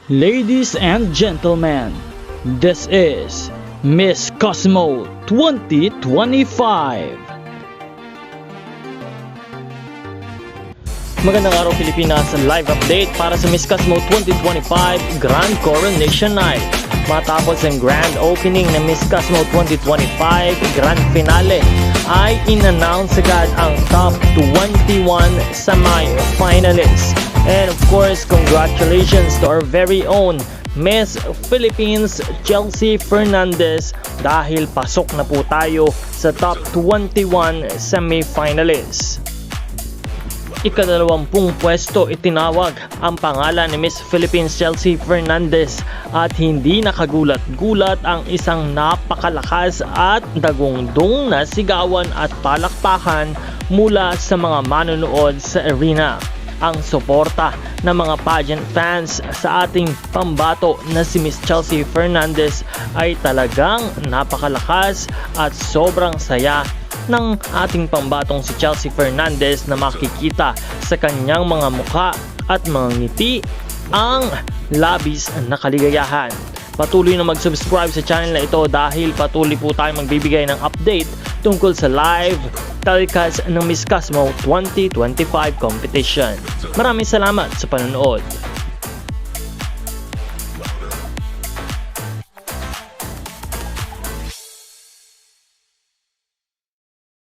Ladies and gentlemen, this is Miss Cosmo 2025. Magandang araw Pilipinas, live update para sa Miss Cosmo 2025 Grand Coronation Night. Matapos ang grand opening ng Miss Cosmo 2025 Grand Finale ay in-announce agad ang top 21 semi-finalists. And of course, congratulations to our very own Miss Philippines Chelsea Fernandez dahil pasok na po tayo sa top 21 semi-finalists. Ika-20 pwesto itinawag ang pangalan ni Miss Philippines Chelsea Fernandez at hindi nakagulat-gulat ang isang napakalakas at dagundong na sigawan at palakpakan mula sa mga manonood sa arena. Ang suporta ng mga pageant fans sa ating pambato na si Miss Chelsea Fernandez ay talagang napakalakas at sobrang saya ng ating pambatong si Chelsea Fernandez na makikita sa kanyang mga mukha at mga ngiti ang labis na kaligayahan. Patuloy na mag-subscribe sa channel na ito dahil patuloy po tayong magbibigay ng update tungkol sa live telecast ng Miss Cosmo 2025 competition. Maraming salamat sa panonood.